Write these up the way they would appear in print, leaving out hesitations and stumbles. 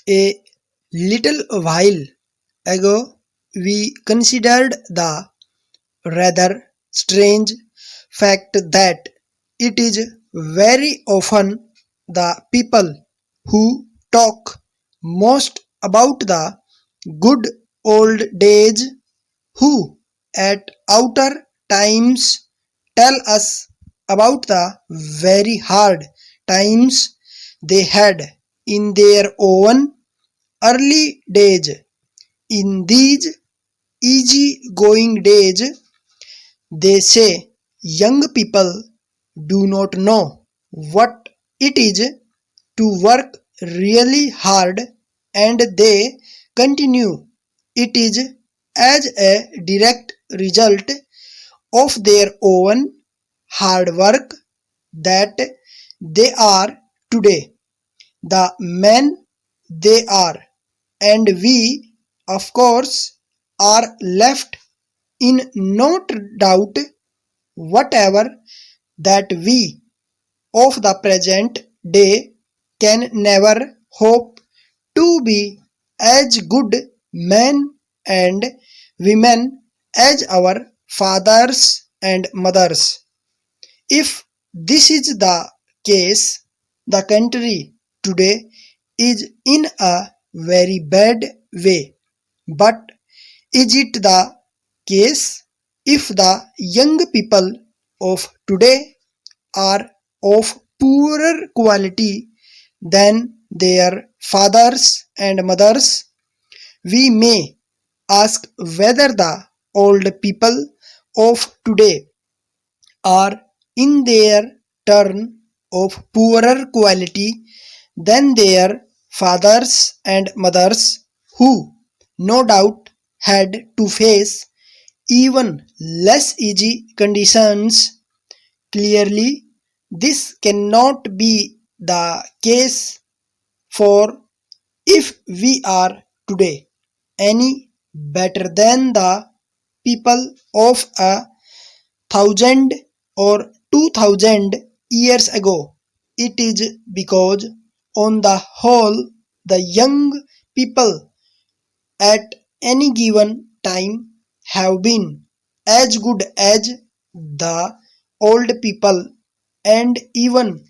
A little while ago, we considered the rather strange fact that it is very often the people who talk most about the good old days who at outer times tell us about the very hard times they had in their own early days. In these easy-going days, they say young people do not know what it is to work really hard, and they continue it is as a direct result of their own hard work that they are today the men they are, and we, of course, are left in no doubt whatever that we of the present day can never hope to be as good men and women as our fathers and mothers. If this is the case, the country today is in a very bad way. But is it the case if the young people of today are of poorer quality than their fathers and mothers? We may ask whether the old people of today are in their turn of poorer quality than their fathers and mothers, who no doubt had to face even less easy conditions. Clearly, this cannot be the case, for if we are today any better than the people of a thousand or 2000 years ago, it is because on the whole the young people at any given time have been as good as the old people and even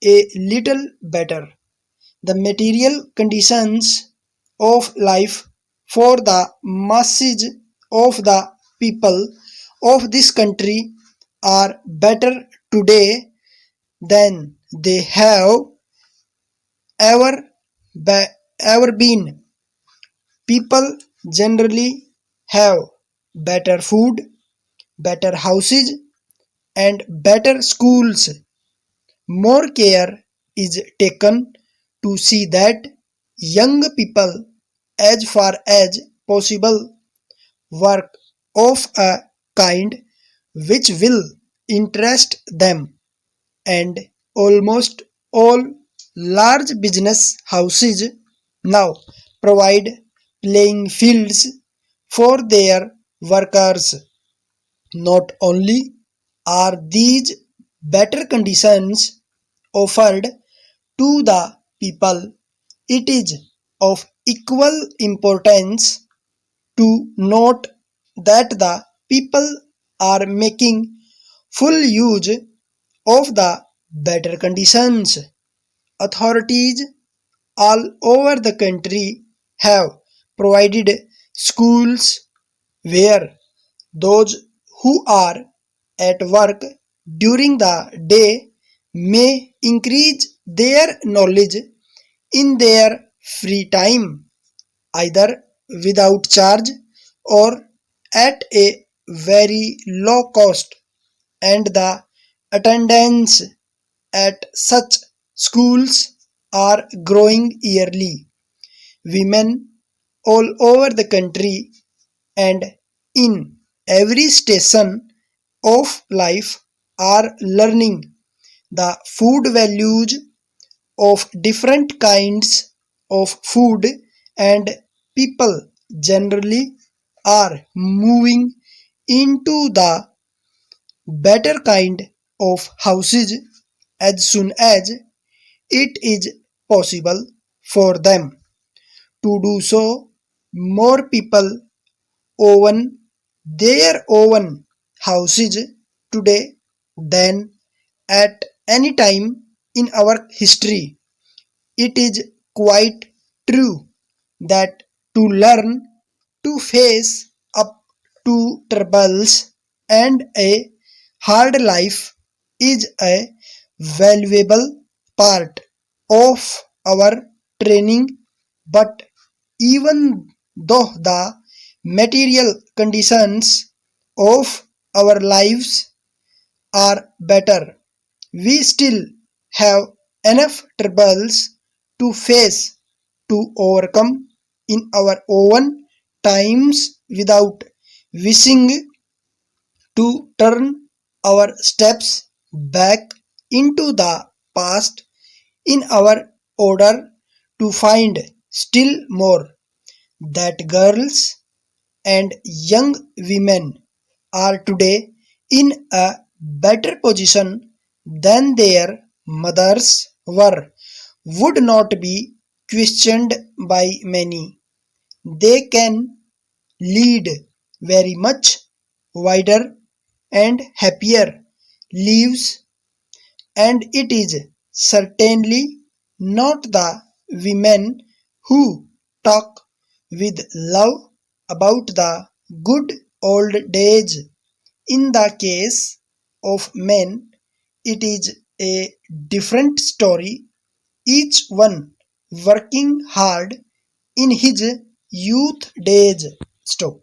a little better. The material conditions of life for the masses of the people of this country are better today than they have ever ever been. People generally have better food, better houses, and better schools. More care is taken to see that young people, as far as possible, work of a kind which will interest them, and almost all large business houses now provide playing fields for their workers. Not only are these better conditions offered to the people, it is of equal importance to note that the people are making full use of the better conditions. Authorities all over the country have provided schools where those who are at work during the day may increase their knowledge in their free time, either without charge or at a very low cost, and the attendance at such schools are growing yearly. Women all over the country and in every station of life are learning the food values of different kinds of food, and people generally are moving into the better kind of houses as soon as it is possible for them. To do so, more people own their own houses today than at any time in our history. It is quite true that to learn to face up to troubles and a hard life is a valuable part of our training, but even though the material conditions of our lives are better, we still have enough troubles to face to overcome in our own times without wishing to turn our steps back into the past in our order to find still more that girls and young women are today in a better position than their mothers were would not be questioned by many. They can lead very much wider and happier lives, and it is certainly not the women who talk with love about the good old days. In the case of men, it is a different story, each one working hard in his youth days. Stop.